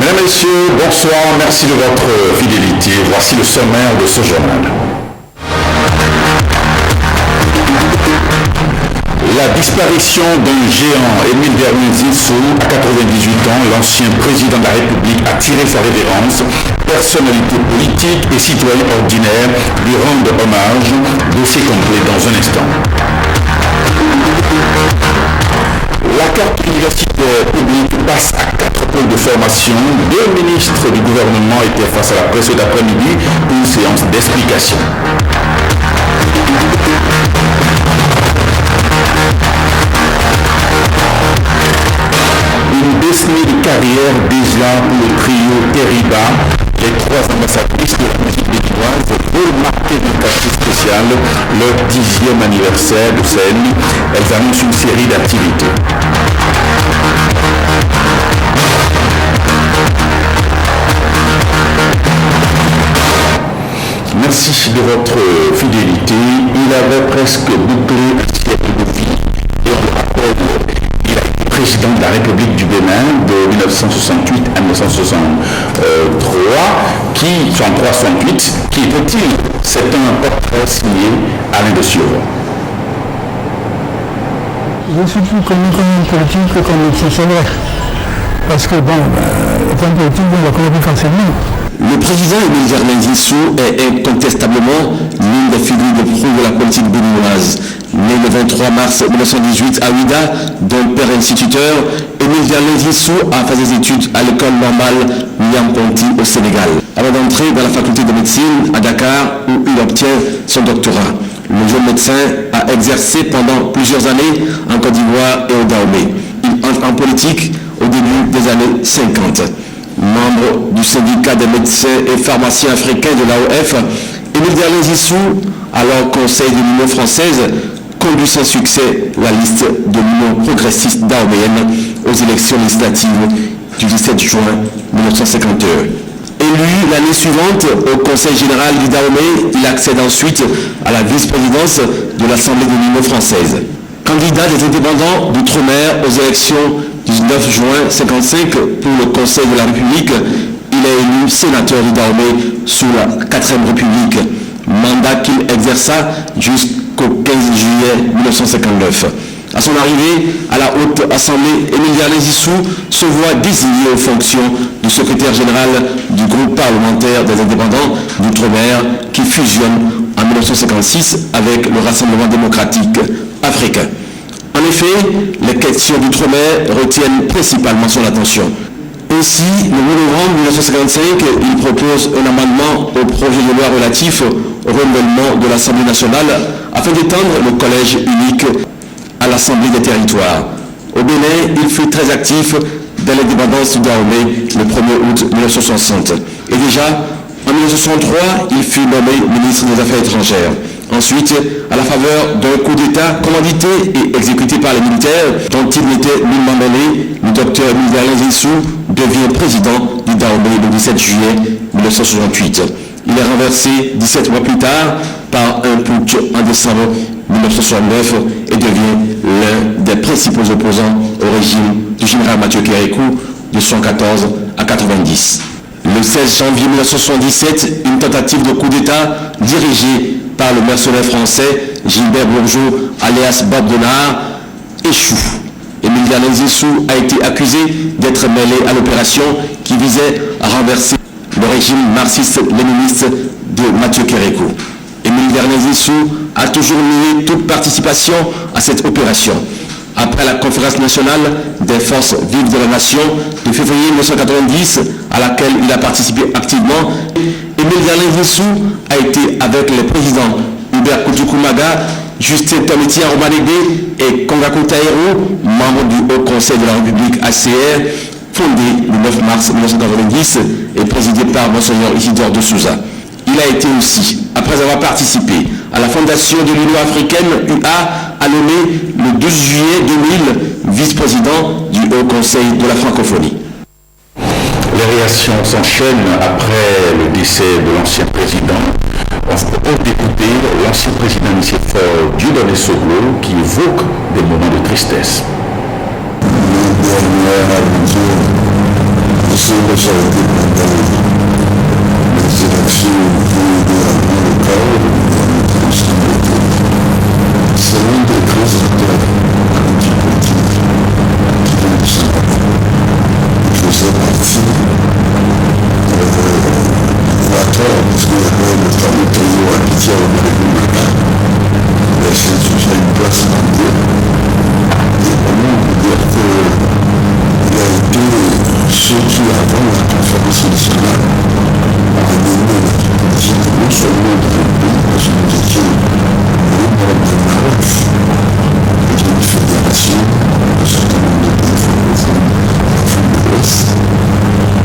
Mesdames, Messieurs, bonsoir, merci de votre fidélité. Voici le sommaire de ce journal. La disparition d'un géant, Émile Vermin Zinsou, à 98 ans, l'ancien président de la République, a tiré sa révérence. Personnalité politique et citoyen ordinaire lui rendent hommage. Dossier complet dans un instant. La carte universitaire publique passe à 4 pôles de formation. 2 ministres du gouvernement étaient face à la presse cet après-midi pour une séance d'explication. Une décennie de carrière déjà pour le trio Terriba. Les 3 ambassadrices de la musique béninoise veulent marquer une carte spéciale leur 10e anniversaire de scène. Elles annoncent une série d'activités. Merci de votre fidélité. Il avait presque bouclé un siècle de vie. Et on le rappelle, il a été président de la République du Bénin de 1968 à 1963, qui était-il? C'est un portrait signé Alain de Siouvon. Je suis plus connu comme un politique que comme médecin, c'est vrai. Parce que bon, étant politique, on l'a connu facilement. Le président Émile Vermin Zinsou est incontestablement l'une des figures de proue de la politique béninoise. Né le 23 mars 1918 à Ouida, d'un père instituteur, Émile Vermin Zinsou a fait des études à l'école normale William Ponty au Sénégal, avant d'entrer dans la faculté de médecine à Dakar où il obtient son doctorat. Le jeune médecin a exercé pendant plusieurs années en Côte d'Ivoire et au Dahomey. Il entre en politique au début des années 50. Membre du syndicat des médecins et pharmaciens africains de l'AOF, Émile Vermin Zinsou, alors conseil de l'Union française, conduit sans succès la liste de l'Union progressiste dahoméenne aux élections législatives du 17 juin 1951. Élu l'année suivante au Conseil général du Dahomey, il accède ensuite à la vice-présidence de l'Assemblée de l'Union française. Candidat des indépendants d'outre-mer aux élections du 9 juin 1955 pour le Conseil de la République, il est élu sénateur du Dahomey sous la 4e République, mandat qu'il exerça jusqu'au 15 juillet 1959. À son arrivée à la Haute Assemblée, Émile Vermin Zinsou se voit désigné aux fonctions du secrétaire général du groupe parlementaire des indépendants d'outre-mer qui fusionne en 1956 avec le Rassemblement démocratique africain. En effet, les questions d'outre-mer retiennent principalement son attention. Ainsi, le 8 novembre 1955, il propose un amendement au projet de loi relatif au renouvellement de l'Assemblée nationale afin d'étendre le collège unique à l'Assemblée des territoires. Au Bénin, il fut très actif dès l'indépendance du Dahomey le 1er août 1960. Et déjà, en 1963, il fut nommé ministre des Affaires étrangères. Ensuite, à la faveur d'un coup d'État commandité et exécuté par les militaires, dont il n'était nullement mêlé, le docteur Émile Vermin Zinsou devient président du Dahomey le 17 juillet 1968. Il est renversé 17 mois plus tard par un putsch en décembre 1969 et devient l'un des principaux opposants au régime du général Mathieu Kérékou de 1914 à 1990. Le 16 janvier 1977, une tentative de coup d'État dirigée par le mercenaire français Gilbert Bourgeot, alias Bob Denard, échoue. Émile Vermin Zinsou a été accusé d'être mêlé à l'opération qui visait à renverser le régime marxiste-léniniste de Mathieu Kérékou. Émile Vermin Zinsou a toujours nié toute participation à cette opération. Après la conférence nationale des forces vives de la nation de février 1990, à laquelle il a participé activement, Émile Vermin Zinsou a été avec les présidents Hubert Koutoukoumaga, Justin Tomiti Aromanegbe et Kongaku Taïrou, membres du Haut Conseil de la République ACR, fondé le 9 mars 1990 et présidé par Monseigneur Isidore de Souza. Il a été aussi, après avoir participé à la fondation de l'Union africaine UA, a nommé le 12 juillet 2000 vice-président du Haut Conseil de la francophonie. Les réactions s'enchaînent après le décès de l'ancien président. On se propose d'écouter l'ancien président Nicéphore Dieudonné Soglo qui évoque des moments de tristesse. Le dernier ça a été pendant les élections idéalement locales, c'est l'un des grands acteurs politiques qui vient du Sénégal. Il faisait partie parce qu'il y avait le fameux trio Amitié au Mérigou-Maca. Il a institué une place mondiale. Et vraiment, on peut dire qu'il a été ceux qui, avant la conférence nationale, ont amené la politique non seulement dans le pays, parce que nous étions membres de Maroc, qui est une fédération de certain nombre de pays francophones d'Afrique de l'Ouest.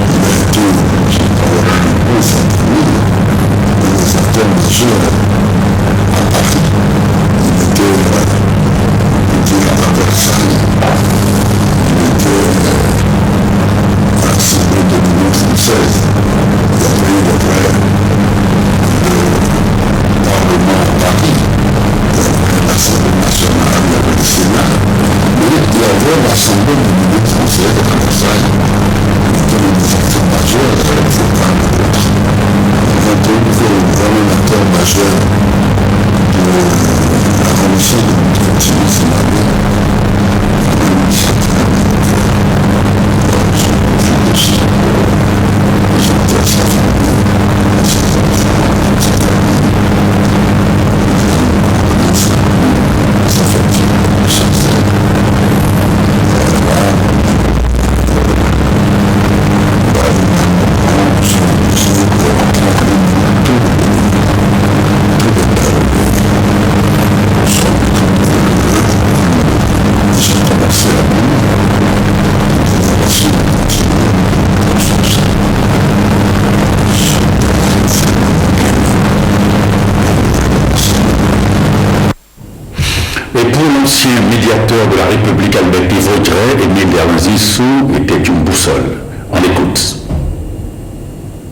Il a été, je parlerai de plus, des acteurs majeurs à Paris. Il était, à Versailles. Il était à l'Assemblée de l'Union française. Il y avait le Parlement à Paris. Il y avait l'Assemblée nationale, il y avait le Sénat. Mais il y avait l'Assemblée de l'Union française à Versailles. Il était un des acteurs majeurs de la Focale de l'autre. Vraiment un acteur majeur de la renaissance de notre continent sénégalais. L'ancien médiateur de la République Albert Vaudrey, Émile Zissou, était une boussole. On écoute.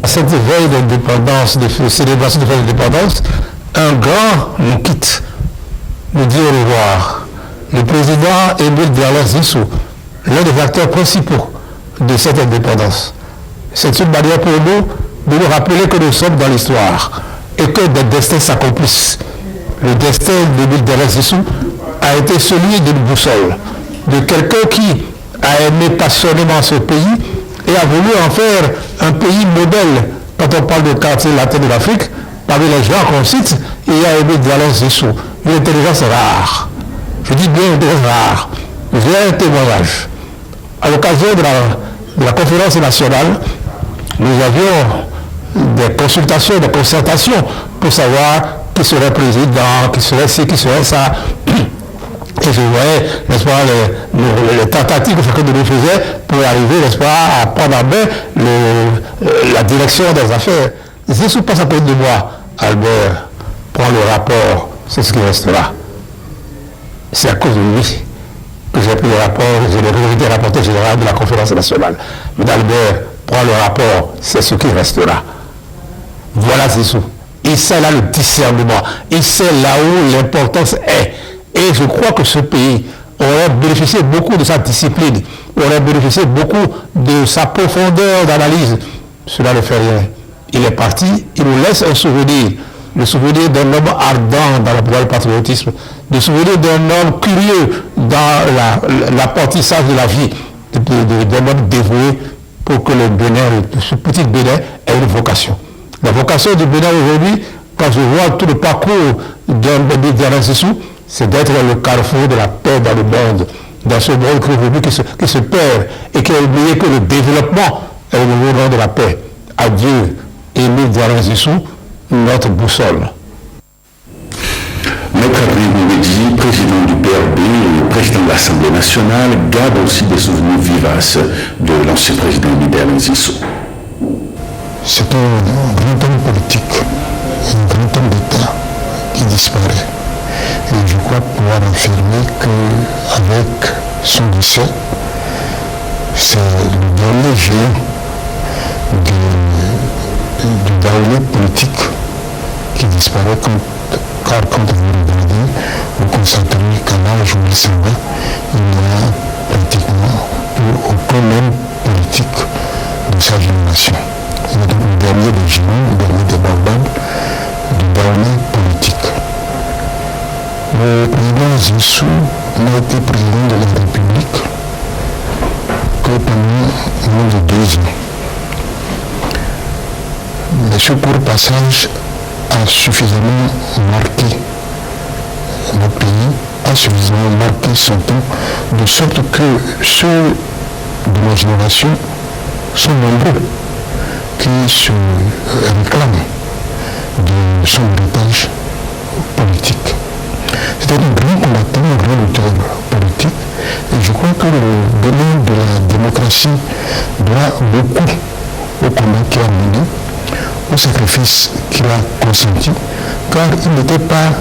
À cette veille d'indépendance, de célébration de veille d'indépendance, un grand nous quitte, nous dit au revoir. Le président Émile Zissou, l'un des acteurs principaux de cette indépendance. C'est une manière pour nous de nous rappeler que nous sommes dans l'histoire et que des destins s'accomplissent. Le destin d'Émile Zissou a été celui d'une boussole, de quelqu'un qui a aimé passionnément ce pays et a voulu en faire un pays modèle. Quand on parle de quartier latin de l'Afrique, parmi les gens qu'on cite, il y a Émile Zissou, une intelligence rare. Je dis bien une intelligence rare. J'ai un témoignage. À l'occasion de la conférence nationale, nous avions des consultations, des concertations pour savoir qui serait président, qui serait ci, qui serait ça. Et je voyais, n'est-ce pas, les tentatives que chacun de nous faisait pour arriver, n'est-ce pas, à prendre en main la direction des affaires. Zissou passe à côté de moi. Albert, prends le rapport, c'est ce qui restera. C'est à cause de lui que j'ai pris le rapport, j'ai été rapporteur général de la conférence nationale. Mais Albert, prends le rapport, c'est ce qui restera. Voilà Zissou. Il sait là le discernement. Il sait là où l'importance est. Et je crois que ce pays aurait bénéficié beaucoup de sa discipline, aurait bénéficié beaucoup de sa profondeur d'analyse. Cela ne fait rien. Il est parti, il nous laisse un souvenir, le souvenir d'un homme ardent dans le patriotisme, le souvenir d'un homme curieux dans l'apprentissage de la vie, d'un homme dévoué pour que le Bénin, ce petit Bénin, ait une vocation. La vocation du Bénin aujourd'hui, quand je vois tout le parcours d'un Zissou, c'est d'être le carrefour de la paix dans le monde, dans ce monde qui se perd et qui a oublié que le développement est le nouveau nom de la paix. Adieu, Émile Zissou, notre boussole. Maître Abri, président du PRB et président de l'Assemblée nationale, garde aussi des souvenirs vivaces de l'ancien président Émile Zissou. C'est un grand homme politique, un grand homme d'État qui disparaît. Et je crois pouvoir affirmer qu'avec son décès, c'est le dernier géant du baoulé politique qui disparaît car quand vous regardez, vous constaterez qu'à l'âge où il s'en va, il n'y a pratiquement plus aucun homme politique de sa génération. Il est donc le dernier des génies, le dernier des barbares, du dernier politique. Le président Zissou n'a été président de la République que pendant moins de 2 ans. Mais ce court passage a suffisamment marqué le pays, a suffisamment marqué son temps, de sorte que ceux de ma génération sont nombreux qui se réclament de son héritage politique. C'est un grand combattant, un grand lutteur politique, et je crois que le domaine de la démocratie doit beaucoup au combat qu'il a mené, au sacrifice qu'il a consenti, car il n'était pas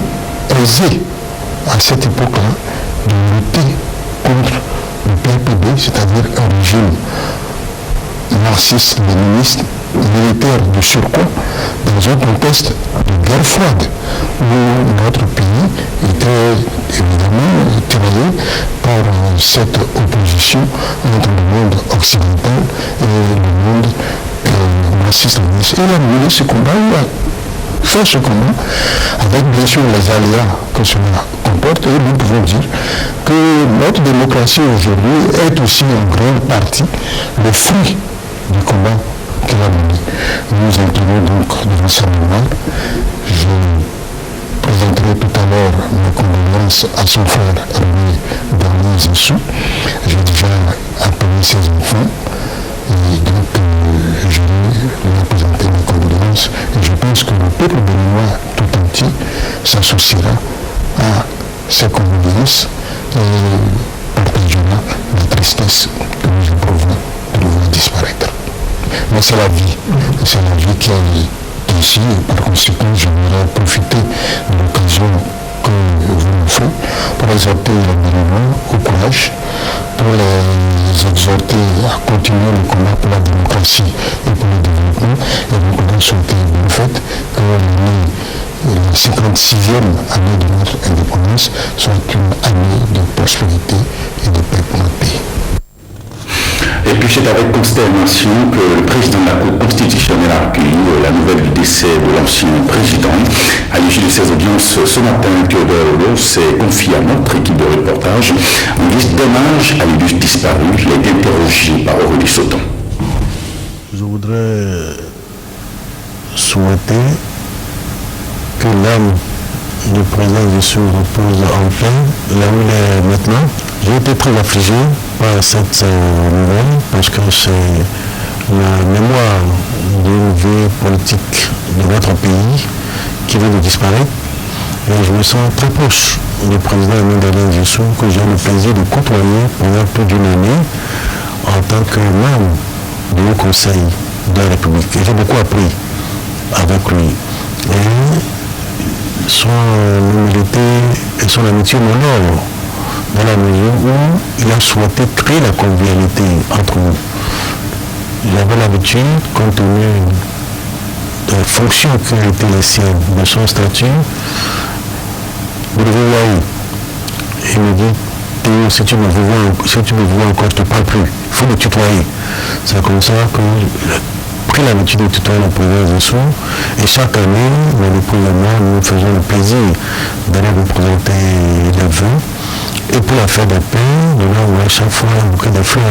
aisé à cette époque-là de lutter contre le PPB, c'est-à-dire un régime marxiste-léniniste, militaire de surcroît, dans un contexte de guerre froide, où notre pays était évidemment tiraillé par cette opposition entre le monde occidental et le monde marxiste-léniniste. Et il a mené ce combat, il a fait ce combat, avec bien sûr les aléas que cela comporte, et nous pouvons dire que notre démocratie aujourd'hui est aussi en grande partie le fruit du combat qu'il a mené. Nous inclinons donc devant sa mémoire. Je présenterai tout à l'heure mes condoléances à son frère René Darlin Zissou. J'ai déjà appelé ses enfants et donc je vais présenter mes condoléances et je pense que le peuple béninois tout entier s'associera à ces condoléances et partagera la tristesse que nous éprouvons de le voir disparaître. Mais c'est la vie qui est ici et par conséquent je voudrais profiter de l'occasion que vous m'offrez pour exhorter les Béninois au courage, pour les exhorter à continuer le combat pour la démocratie et pour le développement, et donc leur souhaiter bonne fête, que la 56e année de notre indépendance soit une année de prospérité et de paix pour notre pays. Et puis c'est avec consternation que le président de la Cour constitutionnelle a appuyé la nouvelle du décès de l'ancien président. À l'issue de ces audiences, ce matin, Théodore Hulot s'est confié à notre équipe de reportage en guise d'hommage à l'illustre disparu. Il a été interrogé par Aurélie Sauton. Je voudrais souhaiter que l'âme du président Zissou repose en paix, là où il est maintenant. J'ai été très affligé par cette nouvelle parce que c'est la mémoire d'une vie politique de notre pays qui vient de disparaître. Et je me sens très proche du président Darlin Zissou que j'ai le plaisir de côtoyer pendant plus d'une année en tant que membre du Haut Conseil de la République. Et j'ai beaucoup appris avec lui. Et son humilité et son amitié m'honorent dans la mesure où il a souhaité créer la convivialité entre nous. J'avais l'habitude, compte tenu de la fonction qui a été la sienne, de son statut, vous devez voir où. Il me dit, Théo, si tu me vois encore, je ne te parle plus. Il faut me tutoyer. C'est comme ça que j'ai pris l'habitude de tutoyer le président Zissou. Et chaque année, mon époux et moi, nous faisons le plaisir d'aller vous présenter les vœux. Et pour la fête de paix, nous avons à chaque fois un bouquet de fleurs.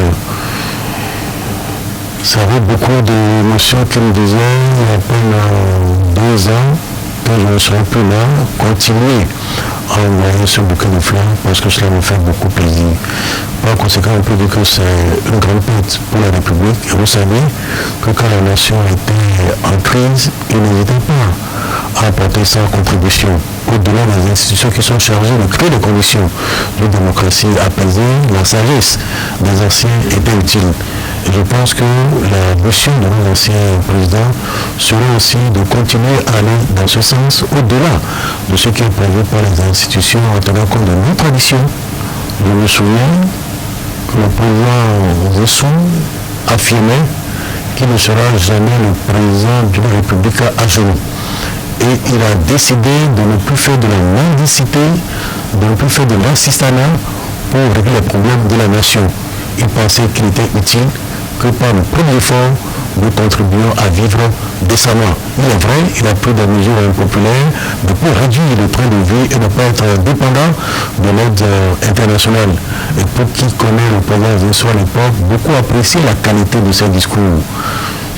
Ça avait beaucoup d'émotions qui me disaient, il y a pendant 2 ans, que je ne serai plus là, continuer à envoyer ce bouquet de fleurs parce que cela me fait beaucoup plaisir. Par conséquent, on peut dire que c'est une grande perte pour la République. Et vous savez que quand la nation était en crise, il n'hésitait pas à apporter sa contribution au-delà des institutions qui sont chargées de créer des conditions de démocratie apaisée. La sagesse des anciens était utile. Et je pense que la mission de nos anciens présidents sera aussi de continuer à aller dans ce sens au-delà de ce qui est prévu par les institutions en tenant compte de nos traditions. Je me souviens que le président Zissou affirmait qu'il ne sera jamais le président d'une république à genoux. Et il a décidé de ne plus faire de la mendicité, de ne plus faire de l'assistanat pour régler les problèmes de la nation. Il pensait qu'il était utile que par le premier effort, nous contribuons à vivre décemment. Il est vrai, il a pris des mesures impopulaires pour réduire le train de vie et ne pas être dépendant de l'aide internationale. Et pour qui connaît le président Zinsou à l'époque, beaucoup apprécient la qualité de ses discours.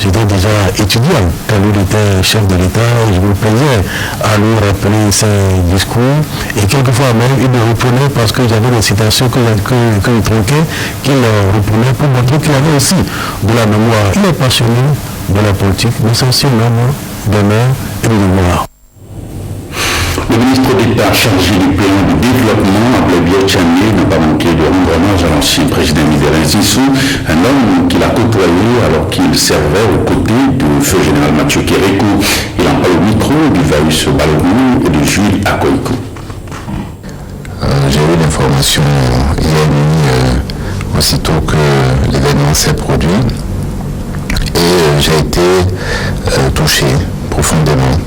J'étais déjà étudiant quand il était chef de l'État et je me plaisais à lui rappeler ses discours. Et quelquefois même, il me reprenait parce que j'avais des citations que je tronquais, qu'il reprenait pour montrer qu'il avait aussi de la mémoire. Il est passionné de la politique, mais c'est aussi l'homme d'honneur et de mémoire. Le ministre d'État chargé du plan de développement, Ablaye Tchani, n'a pas manqué de rendre hommage à l'ancien président Mibéren Zinsou, un homme qu'il a côtoyé alors qu'il servait aux côtés du feu général Mathieu Kérékou. Il en parle au micro du Vaïus Balogou et de Jules Akoïkou. J'ai eu l'information hier nuit, aussitôt que l'événement s'est produit, et j'ai été touché profondément.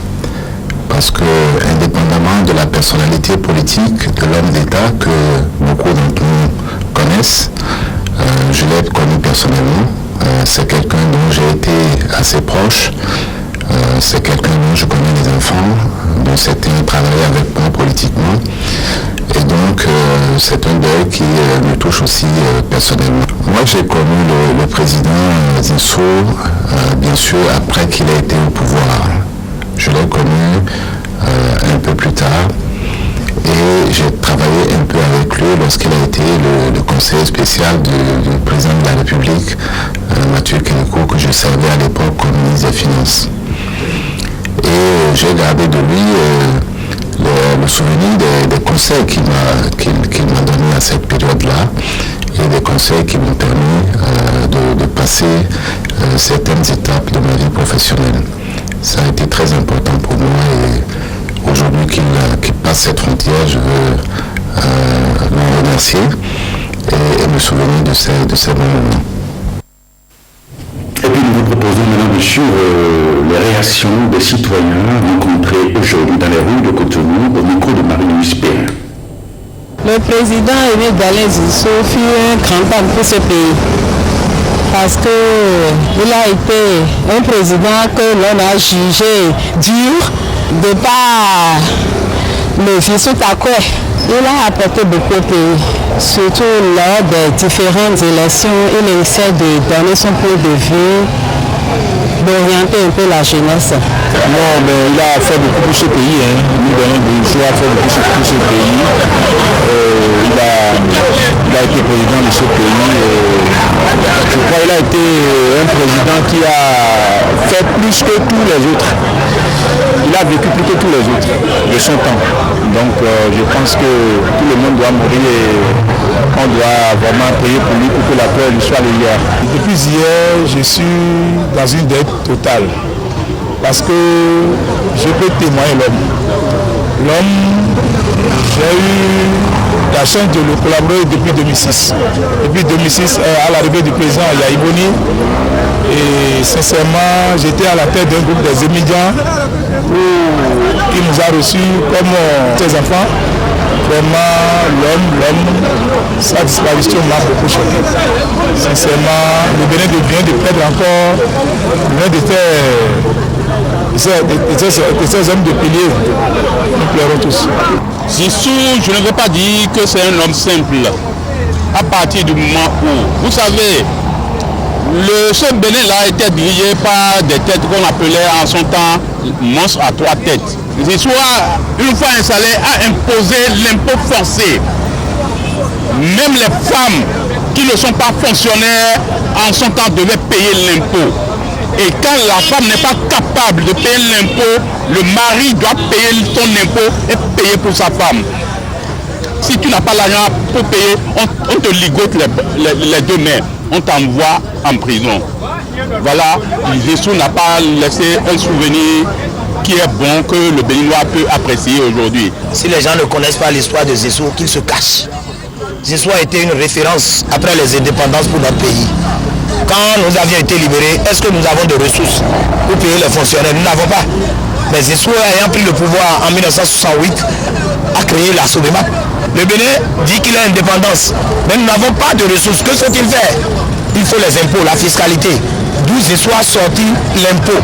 Parce que, indépendamment de la personnalité politique de l'homme d'État que beaucoup d'entre nous connaissent, je l'ai connu personnellement. C'est quelqu'un dont j'ai été assez proche. C'est quelqu'un dont je connais les enfants, dont certains travaillent avec moi politiquement. Et donc, c'est un deuil qui me touche aussi personnellement. Moi, j'ai connu le président Zinsou, bien sûr, après qu'il ait été au pouvoir. Je l'ai connu un peu plus tard et j'ai travaillé un peu avec lui lorsqu'il a été le conseiller spécial du président de la République, Mathieu Kérékou, que je servais à l'époque comme ministre des Finances. Et j'ai gardé de lui le souvenir des conseils qu'il m'a donnés à cette période-là et des conseils qui m'ont permis de passer certaines étapes de ma vie professionnelle. Ça a été très important pour moi et aujourd'hui qu'il passe cette frontière, je veux l'en remercier et me souvenir de ces bons moments. Et puis nous vous proposons maintenant de suivre les réactions des citoyens rencontrés aujourd'hui dans les rues de Cotonou au micro de Marie-Louise Perrin. Le président Mibéren Zinsou fut un grand homme pour ce pays. Parce qu'il a été un président que l'on a jugé dur de par le Zinsou Takwe. Il a apporté beaucoup au pays, surtout lors des différentes élections. Il essaie de donner son point de vue, d'orienter un peu la jeunesse. Non, mais il a fait beaucoup pour ce pays. Mibéren Zinsou a fait beaucoup pour ce pays. Il a été président de ce pays. Je crois qu'il a été un président qui a fait plus que tous les autres. Il a vécu plus que tous les autres de son temps. Donc je pense que tout le monde doit mourir et on doit vraiment prier pour lui pour que la paix lui soit légère. Depuis hier, je suis dans une dette totale. Parce que je peux témoigner l'homme, j'ai eu la chance de le collaborer depuis 2006. Depuis 2006, à l'arrivée du président Yahi Boni, et sincèrement, j'étais à la tête d'un groupe des émigrants où il nous a reçus comme ses enfants. Vraiment, l'homme, sa disparition m'a beaucoup choqué. Sincèrement, le Bénin vient de perdre encore l'un de ces hommes de pilier. Nous pleurons tous. Zinsou, je ne veux pas dire que c'est un homme simple. À partir du moment où, vous savez, ce Bénin-là était dirigé par des têtes qu'on appelait en son temps monstres à trois têtes. Zinsou, une fois installé, a imposé l'impôt forcé. Même les femmes qui ne sont pas fonctionnaires en son temps devaient payer l'impôt. Et quand la femme n'est pas capable de payer l'impôt, le mari doit payer son impôt et payer pour sa femme. Si tu n'as pas l'argent pour payer, on te ligote les deux mains, on t'envoie en prison. Voilà, Zinsou n'a pas laissé un souvenir qui est bon, que le Béninois peut apprécier aujourd'hui. Si les gens ne connaissent pas l'histoire de Zinsou, qu'ils se cachent. Zinsou a été une référence après les indépendances pour notre pays. Quand nous avions été libérés, est-ce que nous avons des ressources pour payer les fonctionnaires? Nous n'avons pas. Mais Zinsou, ayant pris le pouvoir en 1968, a créé la Sobemap. Le Bénin dit qu'il a indépendance, mais nous n'avons pas de ressources. Que faut-il faire? Il faut les impôts, la fiscalité. D'où d'où soit sorti l'impôt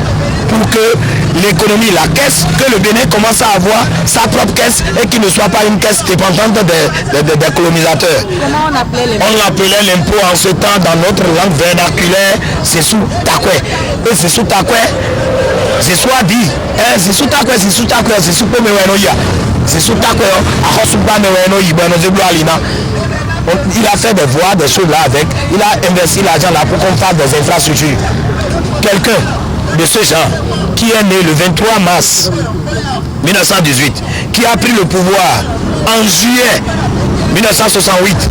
pour que l'économie, la caisse, que le Bénin commence à avoir sa propre caisse et qu'il ne soit pas une caisse dépendante des colonisateurs. Comment on appelait l'impôt? On l'appelait l'impôt en ce temps dans notre langue vernaculaire, c'est sous Takwe. Et c'est sous Takwe, c'est soit dit, c'est sous Takwe, c'est sous Takwe, c'est sous Pomewenoya. C'est sous Takwe, à Hosuba Mewenoyi, Benozeblo Alina. Il a fait des voies, des choses là avec, il a investi l'argent là pour qu'on fasse des infrastructures. Quelqu'un de ce genre qui est né le 23 mars 1918, qui a pris le pouvoir en juillet 1968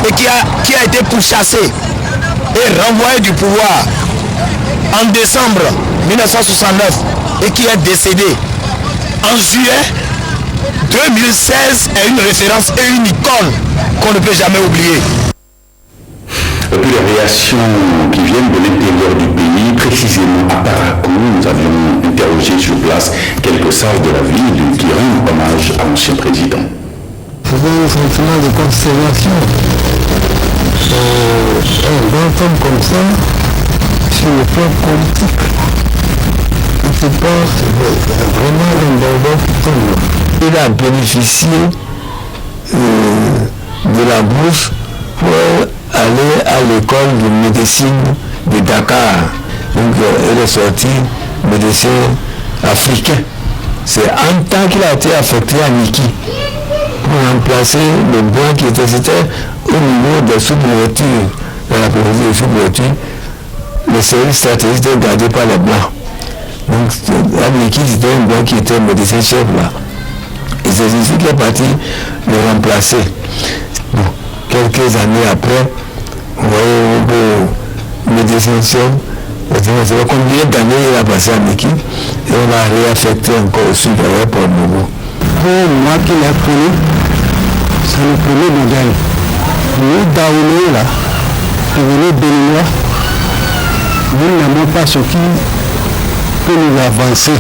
et qui a été pourchassé et renvoyé du pouvoir en décembre 1969 et qui est décédé en juillet 2016 est une référence et une icône qu'on ne peut jamais oublier. Et puis les réactions qui viennent de l'intérieur du pays, précisément à Parakou, nous avions interrogé sur place quelques sages de la ville qui rendent hommage à l'ancien président. C'est un sentiment de consternation. Un grand homme comme ça, sur le plan politique, il se passe vraiment un bonbon qui tombe. Il a bénéficié de la bourse pour aller à l'école de médecine de Dakar. Donc il est sorti médecin africain. C'est en temps qu'il a été affecté à Niki pour remplacer le blanc qui était au niveau des sous-préfectures, dans la préfecture des sous-préfectures. Le service stratégique était gardé par les blancs. Donc à Niki, c'était un blanc qui était médecin chef là. Et c'est ici qu'il est parti le remplacer. Bon, quelques années après, on voyait le médecin chef, combien d'années il a passé à Niki, et on l'a réaffecté encore au sud de Port-Novo. Pour moi qui l'ai connu, c'est le premier modèle. Nous, Daoulé, là, devenus béninois, nous n'aimons pas ce qui peut nous avancer,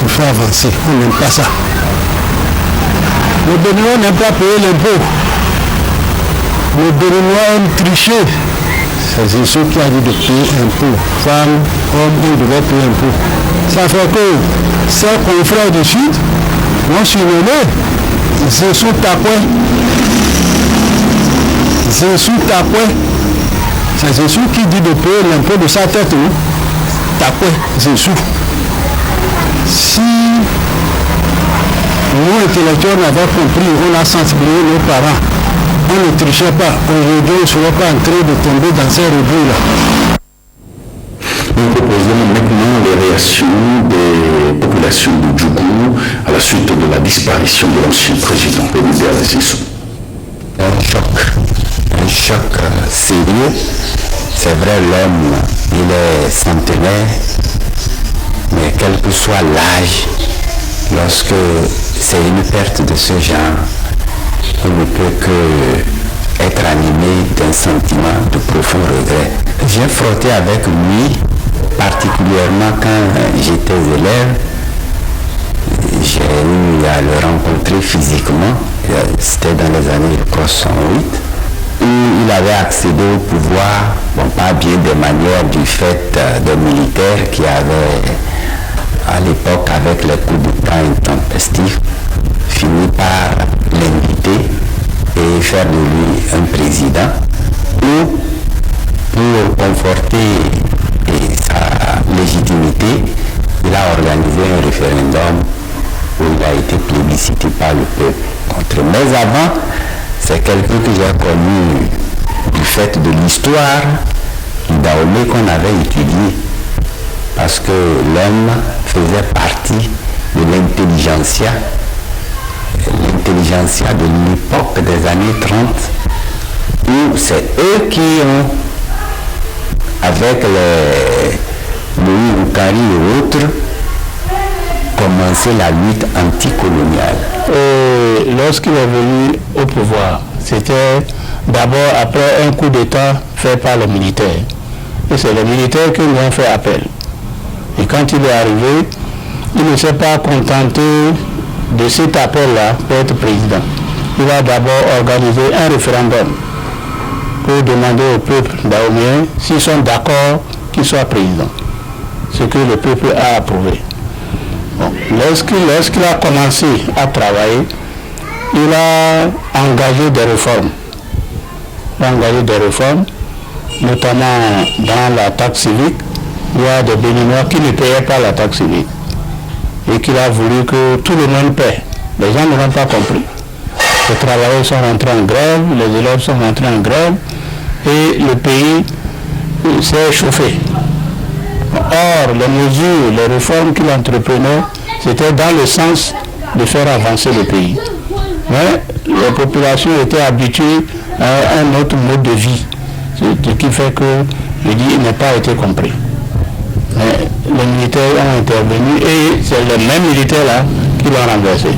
nous faire avancer. On n'aime pas ça. Les Béninois n'aiment pas payer l'impôt. Les Béninois aiment tricher. C'est ceux qui a dit de payer impôt. Femmes, hommes, ils devaient payer impôt. Ça fait que ces confrères du Sud vont surnommer Zessou Takwe. Zessou Takwe. C'est Zessou qui dit de payer l'impôt de sa tête. Non? Takwe, Zessou. Si nous, intellectuels, n'avons compris, on a sensibilisé nos parents. On ne trichait pas. Aujourd'hui, on ne serait pas en train de tomber dans ces rebelles-là. Nous proposons maintenant les réactions des populations de Djougou à la suite de la disparition de l'ancien président Bénédicte Zissou. Un choc sérieux. C'est vrai, l'homme, il est centenaire, mais quel que soit l'âge, lorsque c'est une perte de ce genre, on ne peut que être animé d'un sentiment de profond regret. J'ai frotté avec lui, particulièrement quand j'étais élève. J'ai eu à le rencontrer physiquement, c'était dans les années 68, où il avait accédé au pouvoir, bon, pas bien des manières du fait des militaires qui avaient, à l'époque, avec les coups de temps intempestifs, fini par l'inviter et faire de lui un président, ou pour conforter sa légitimité, il a organisé un référendum où il a été plébiscité par le peuple contre. Mais avant, c'est quelqu'un que j'ai connu du fait de l'histoire du Dahomey qu'on avait étudié, parce que l'homme faisait partie de l'intelligentsia de l'époque des années 30, où c'est eux qui ont, avec les Louis Oukari et autres, commencé la lutte anticoloniale. Lorsqu'il est venu au pouvoir, c'était d'abord après un coup d'État fait par les militaires. Et c'est les militaires qui lui ont fait appel. Et quand il est arrivé, il ne s'est pas contenté de cet appel-là pour être président. Il a d'abord organisé un référendum pour demander au peuple dahoméen s'ils sont d'accord qu'il soit président. Ce que le peuple a approuvé. Bon. Lorsqu'il a commencé à travailler, il a engagé des réformes. Notamment dans la taxe civique. Il y a des Béninois qui ne payaient pas la taxe civique et qu'il a voulu que tout le monde paie. Les gens ne l'ont pas compris. Les travailleurs sont rentrés en grève, les élèves sont rentrés en grève et le pays s'est chauffé. Or, les mesures, les réformes qu'il entreprenait, c'était dans le sens de faire avancer le pays. Mais les populations étaient habituées à un autre mode de vie, ce qui fait que, je dis, il n'a pas été compris. Mais les militaires ont intervenu et c'est les mêmes militaires-là qui l'ont renversé.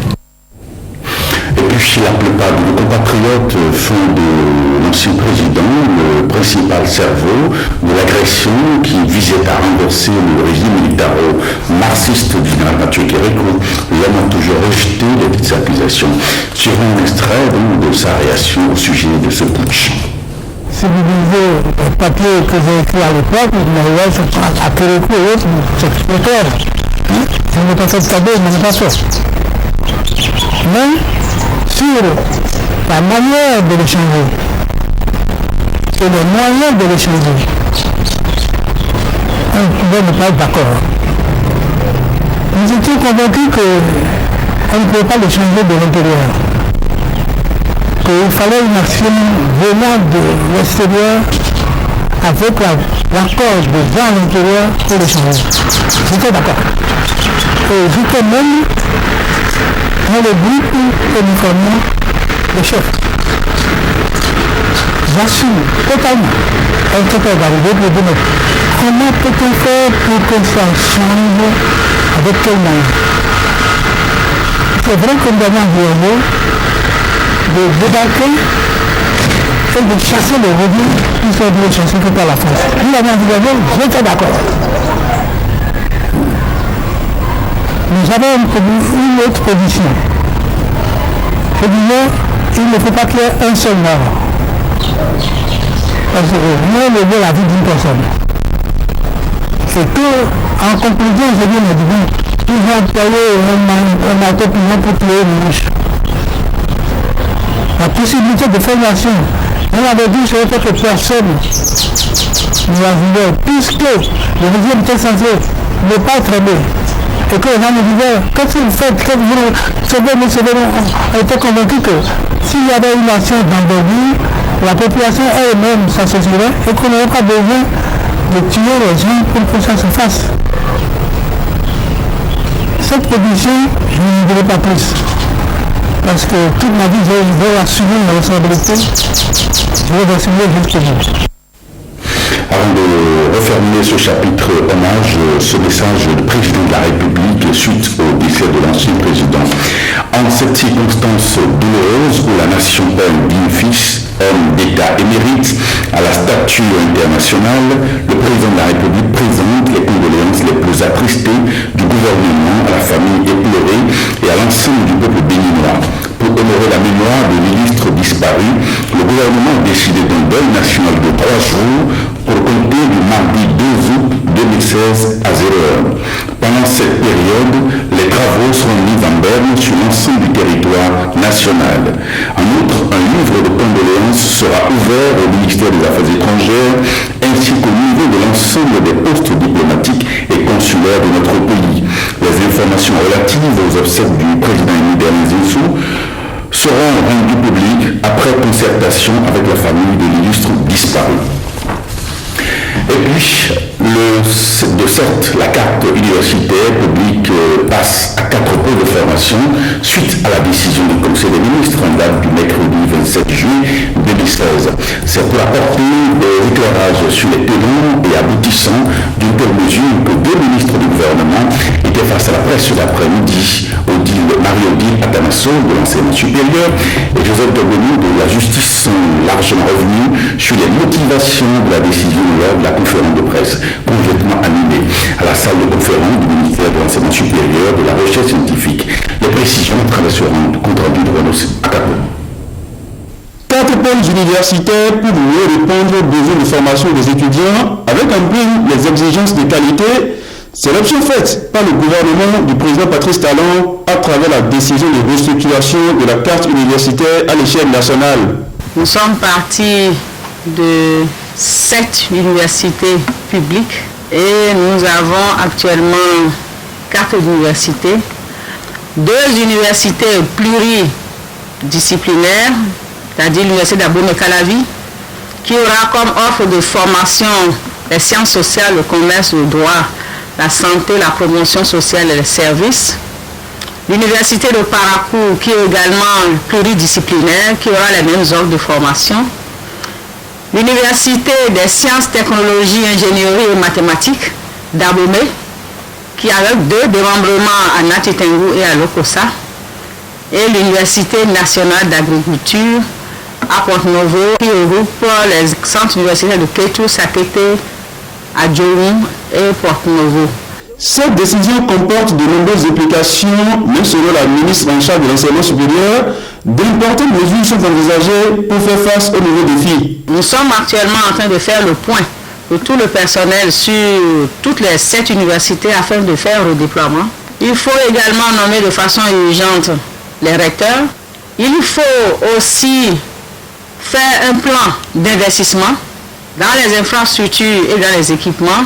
Et puis la plupart de nos compatriotes font de l'ancien président le principal cerveau de l'agression qui visait à renverser le régime militaro-marxiste du général Mathieu Kérékou. L'homme a toujours rejeté les petites accusations. Suivant un extrait de sa réaction au sujet de ce putsch. Si vous lisez le papier que j'ai écrit à l'époque, à Kérékou et autres, c'est expliqué. Je n'ai pas fait de cadeau, je n'ai pas fait. Mais sur la manière de le changer et les moyens de le changer, on pouvait ne pas être d'accord. Nous étions convaincus qu'on ne pouvait pas le changer de l'intérieur. Qu'il fallait une action venant de l'extérieur avec l'accord des gens à l'intérieur pour le changer. J'étais d'accord. Et j'étais même dans le groupe que nous formons le chef. J'assume totalement. Elle s'était arrivée pour dire comment peut-on faire pour que ça change avec quel moyen. C'est vrai que nous avons envisagé de débarquer et de chasser les revenus qui sont venus chasser que par la France. Nous l'avons envisagé, j'étais d'accord. Nous avons une autre position. Je disais, il ne faut pas qu'il y ait un seul mort. Parce que rien ne vaut la vie d'une personne. C'est que, en conclusion, je dis, mais bon, ils vont employer un marteau pour tuer une mouche. La possibilité de formation, on avait dit sur le fait que personne nous a vu, puisque le régime était censé ne pas être aimé. Et que les gens me disaient, qu'est-ce que vous faites, qu'est-ce que vous sauvez, on était convaincus que s'il y avait une action dans des villes, la population elle-même s'associerait et qu'on n'aurait pas besoin de tuer les gens pour que ça se fasse. Cette position, je ne dirais pas plus. Parce que toute ma vie, je vais assumer ma responsabilité, je vais assumer jusqu'au bout. Avant de refermer ce chapitre hommage, ce message du président de la République suite au décès de l'ancien président. En cette circonstance douloureuse où la nation perd digne fils, homme d'État émérite, à la statue internationale, le président de la République présente les condoléances les plus attristées du gouvernement à la famille éplorée et à l'ensemble du peuple béninois. Pour honorer la mémoire de l'illustre disparu, le gouvernement a décidé d'un deuil national de 3 jours pour compter du mardi 2 août 2016 à 0h. Pendant cette période, les travaux seront mis en berne sur l'ensemble du territoire national. En outre, un livre de condoléances sera ouvert au ministère des Affaires étrangères ainsi qu'au niveau de l'ensemble des postes diplomatiques et consulaires de notre pays. Les informations relatives aux obsèques du président Émile Zissou seront rendues publiques après concertation avec la famille de l'illustre disparu. Et puis, de sorte, la carte universitaire publique passe à 4 points de formation suite à la décision du Conseil des ministres en date du mercredi 27 juillet 2016. C'est pour apporter des éclairages sur les tenants et aboutissants d'une telle mesure que 2 ministres du gouvernement étaient face à la presse l'après-midi. Marie-Odile Atanasso de l'enseignement supérieur et Joseph Dogoni de la justice sont largement revenus sur les motivations de la décision lors de la conférence de presse conjointement animée à la salle de conférence du ministère de l'enseignement supérieur de la recherche scientifique. Les précisions traverseront le compte rendu de Renaud Akapo. 4 4 pôles universitaires pour mieux répondre aux besoins de formation des étudiants avec en prime les exigences de qualité. C'est l'option faite par le gouvernement du président Patrice Talon à travers la décision de restructuration de la carte universitaire à l'échelle nationale. Nous sommes partis de 7 universités publiques et nous avons actuellement 4 universités, 2 universités pluridisciplinaires, c'est-à-dire l'université d'Abomey-Calavi, qui aura comme offre de formation les sciences sociales, le commerce, le droit, la santé, la promotion sociale et les services. L'université de Parakou, qui est également pluridisciplinaire, qui aura les mêmes offres de formation. L'université des sciences, technologies, ingénierie et mathématiques d'Abomey, qui a 2 démembrements à Natitengu et à Lokossa. Et l'université nationale d'agriculture à Porto-Novo, qui regroupe les centres universitaires de Ketu, Sakete, Adjoum et Porto-Novo. Cette décision comporte de nombreuses implications, mais selon la ministre en charge de l'enseignement supérieur, d'importantes mesures sont envisagées pour faire face aux nouveaux défis. Nous sommes actuellement en train de faire le point de tout le personnel sur toutes les 7 universités afin de faire le déploiement. Il faut également nommer de façon urgente les recteurs. Il faut aussi faire un plan d'investissement dans les infrastructures et dans les équipements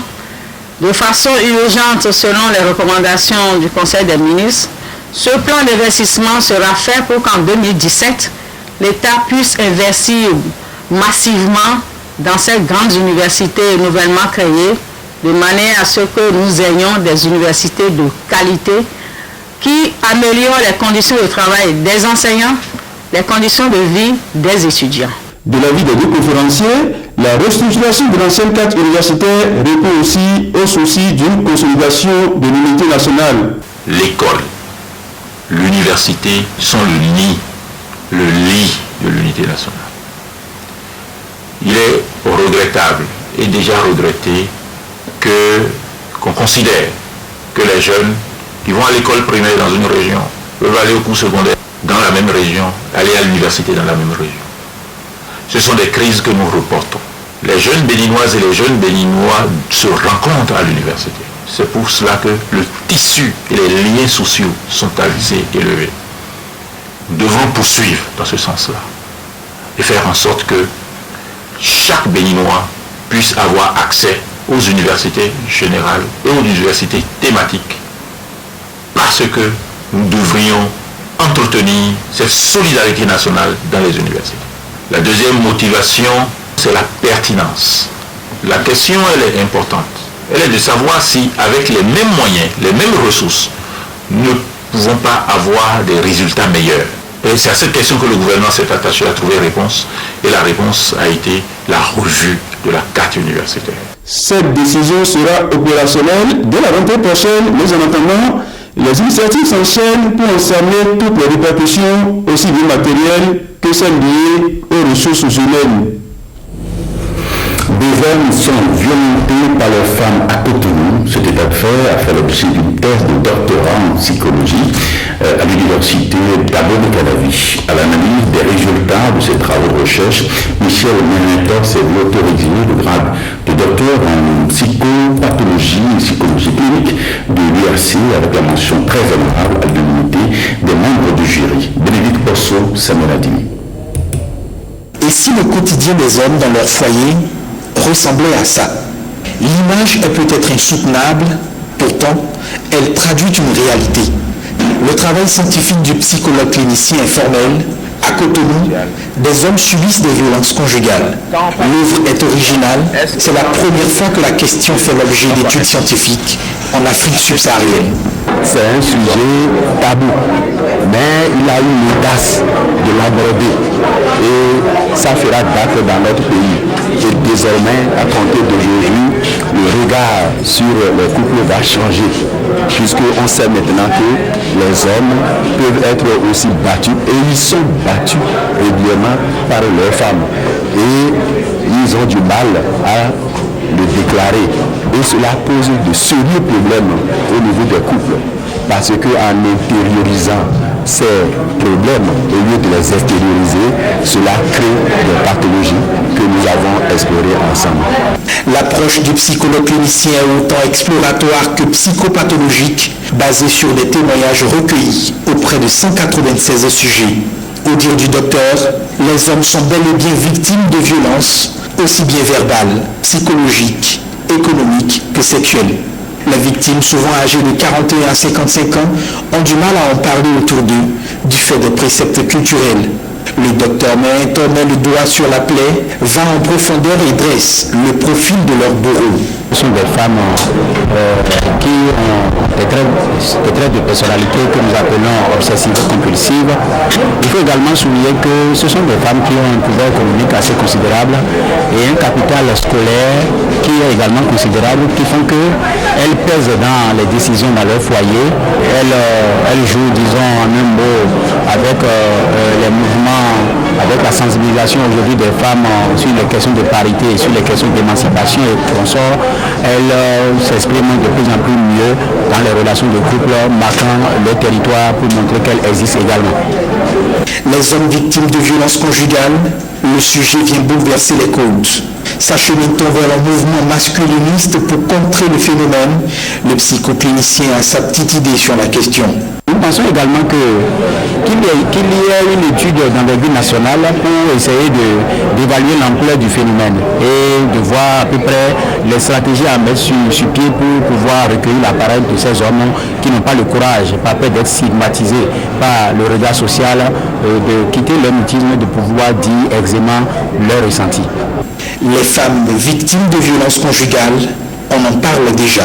de façon urgente selon les recommandations du Conseil des ministres. Ce plan d'investissement sera fait pour qu'en 2017, l'État puisse investir massivement dans ces grandes universités nouvellement créées, de manière à ce que nous ayons des universités de qualité qui améliorent les conditions de travail des enseignants, les conditions de vie des étudiants. De l'avis des 2 conférenciers, la restructuration de l'ancienne carte universitaire répond aussi au souci d'une consolidation de l'unité nationale. L'école, l'université sont le lit de l'unité nationale. Il est regrettable et déjà regretté qu'on considère que les jeunes qui vont à l'école primaire dans une région peuvent aller au cours secondaire dans la même région, aller à l'université dans la même région. Ce sont des crises que nous reportons. Les jeunes béninoises et les jeunes béninois se rencontrent à l'université. C'est pour cela que le tissu et les liens sociaux sont avisés, élevés. Nous devons poursuivre dans ce sens-là et faire en sorte que chaque Béninois puisse avoir accès aux universités générales et aux universités thématiques, parce que nous devrions entretenir cette solidarité nationale dans les universités. La deuxième motivation, c'est la pertinence. La question, elle est importante. Elle est de savoir si, avec les mêmes moyens, les mêmes ressources, nous ne pouvons pas avoir des résultats meilleurs. Et c'est à cette question que le gouvernement s'est attaché à trouver réponse. Et la réponse a été la revue de la carte universitaire. Cette décision sera opérationnelle dès la rentrée prochaine, mais en attendant, les initiatives s'enchaînent pour en cerner toutes les répercussions, aussi bien matérielles que celles liées aux ressources humaines. Des hommes sont violentés par leurs femmes à Cotonou. Cet état de fait a fait l'objet d'une thèse de doctorat en psychologie à l'université d'Abomey-Calavi. À l'analyse des résultats de ses travaux de recherche, Michel Ménétor s'est autorisé le grade de docteur en psychopathologie et psychologie clinique de l'URC avec la mention très honorable à l'unité des membres du jury. Bénédicte Posso, Samuel Adini. Et si le quotidien des hommes dans leur foyer ressemblait à ça? L'image est peut-être insoutenable, pourtant, elle traduit une réalité. Le travail scientifique du psychologue clinicien est formel. À Cotonou, des hommes subissent des violences conjugales. L'œuvre est originale. C'est la première fois que la question fait l'objet d'études scientifiques en Afrique subsaharienne. C'est un sujet tabou, mais il a eu l'audace de l'aborder et ça fera date dans notre pays. Et désormais, à compter d'aujourd'hui, le regard sur les couples va changer, puisqu'on sait maintenant que les hommes peuvent être aussi battus et ils sont battus régulièrement par leurs femmes et ils ont du mal à le déclarer et cela pose de sérieux problèmes au niveau des couples parce qu'en intériorisant ces problèmes, au lieu de les extérioriser, cela crée des pathologies que nous avons explorées ensemble. L'approche du psychologue clinicien est autant exploratoire que psychopathologique, basée sur des témoignages recueillis auprès de 196 sujets. Au dire du docteur, les hommes sont bel et bien victimes de violences, aussi bien verbales, psychologiques, économiques que sexuelles. Les victimes, souvent âgées de 41 à 55 ans, ont du mal à en parler autour d'eux, du fait des préceptes culturels. Le docteur met le doigt sur la plaie, va en profondeur et dresse le profil de leur bourreau. Ce sont des femmes qui ont des traits de personnalité que nous appelons obsessives-compulsives. Il faut également souligner que ce sont des femmes qui ont un pouvoir économique assez considérable et un capital scolaire qui est également considérable, qui font qu'elles pèsent dans les décisions dans leur foyer. Elles jouent, disons, en un mot, avec les mouvements, avec la sensibilisation aujourd'hui des femmes sur les questions de parité et sur les questions d'émancipation et consorts. Elles s'expriment de plus en plus mieux dans les relations de couple, marquant le territoire pour montrer qu'elles existent également. Les hommes victimes de violences conjugales, le sujet vient bouleverser les codes. S'achemine-t-on vers un mouvement masculiniste pour contrer le phénomène? Le psychoclinicien a sa petite idée sur la question. Nous pensons également qu'il y ait une étude d'envergure nationale pour essayer d'évaluer l'ampleur du phénomène et de voir à peu près les stratégies à mettre sur pied pour pouvoir recueillir l'appareil de ces hommes qui n'ont pas le courage, pas peur d'être stigmatisés par le regard social, de quitter leur mutisme, de pouvoir dire aisément leur ressenti. Les femmes victimes de violences conjugales, on en parle déjà.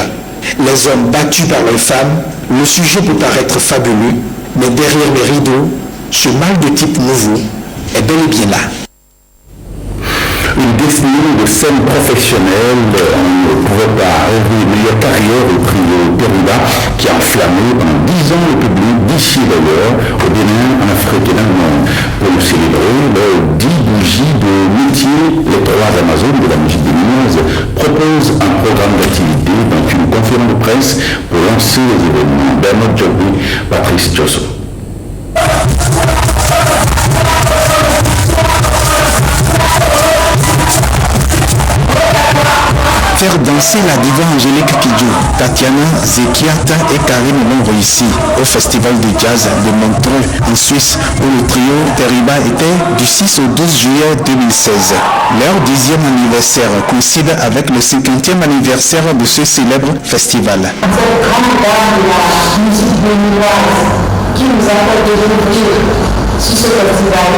Les hommes battus par leurs femmes, le sujet peut paraître fabuleux, mais derrière les rideaux, ce mal de type nouveau est bel et bien là. Une destinée de scène professionnelle, on ne pouvait pas rêver une meilleure carrière au trio Teriba qui a enflammé pendant 10 ans le public d'ici d'ailleurs, au Bénin, en Afrique et dans le monde. Pour nous célébrer, le 10 bougies de métier, les 3 Amazones de la musique béninoise proposent un programme d'activité, donc une conférence de presse pour lancer les événements. Bernard Djobé, Patrice Djosso. Faire danser la diva Angélique Kidjo, Tatiana Zekiata et Karine l'ont réussi au Festival de Jazz de Montreux en Suisse où le trio Teriba était du 6 au 12 juillet 2016. Leur 10e anniversaire coïncide avec le 50e anniversaire de ce célèbre festival. Cette grande dame de la musique béninoise qui nous appelle de l'ouvrir sur ce festival,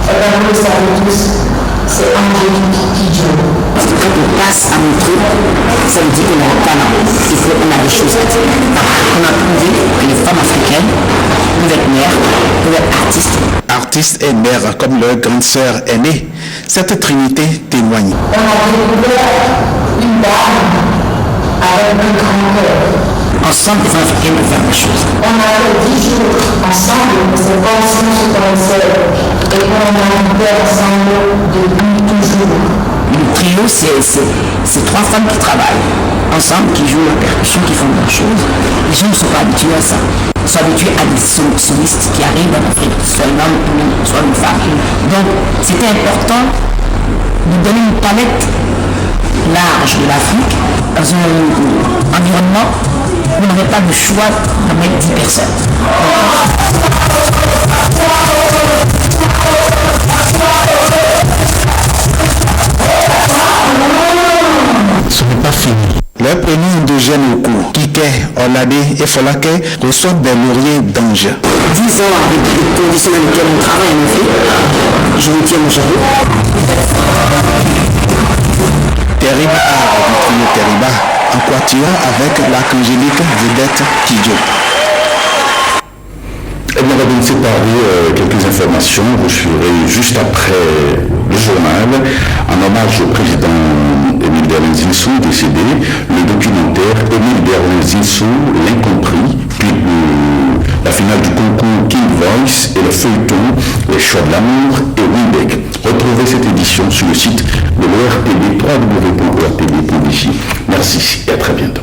vous le savez tous, c'est Angélique Kidjo. Parce que quand on passe à Montreux, ça veut dire qu'on a un talent et qu'on a des choses à dire. On a prouvé que les femmes africaines peuvent être mères, peuvent être artistes. Artistes et mères comme leur grande sœur aînée, cette trinité témoigne. On a découvert une dame avec un grand cœur. Ensemble, les femmes africaines peuvent faire des choses. On a fait 10 jours ensemble, c'est comme si on se connaissait et qu'on a été ensemble depuis toujours. Le trio, c'est 3 femmes qui travaillent ensemble, qui jouent la percussion, qui font plein de choses. Les gens ne sont pas habitués à ça. Ils sont habitués à des solistes qui arrivent en Afrique, soit un homme ou soit une femme. Donc, c'était important de donner une palette large de l'Afrique dans un environnement où on n'avait pas le choix de mettre 10 personnes. Ce n'est pas fini. Leurs prénoms endogènes au cours, Kike, Olade et Folake, reçoivent des lauriers d'ange. 10 ans avec les conditions dans lesquelles on travaille en Afrique, je vous tiens mon chapeau. Teriba Art du trio Teriba, en quatuor avec l'archangélique vedette Kidjo. Et bien, on va donc séparer quelques informations. Vous suivrez juste après le journal, en hommage au président Émile Berlin Zinsou, décédé, le documentaire Émile Berlin Zinsou, l'incompris, puis la finale du concours King Voice et le feuilleton Les choix de l'amour et Winbeck. Retrouvez cette édition sur le site de l'ORTB, www.ortb.dj. Merci et à très bientôt.